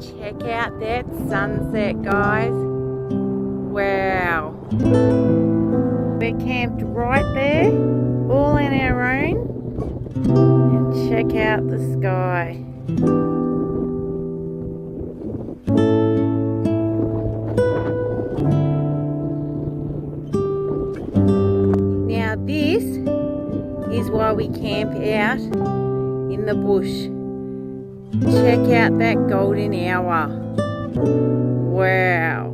Check out that sunset, guys. Wow. We're camped right there, all on our own. And check out the sky. Now this is why we camp out in the bush. Check out that golden hour. Wow.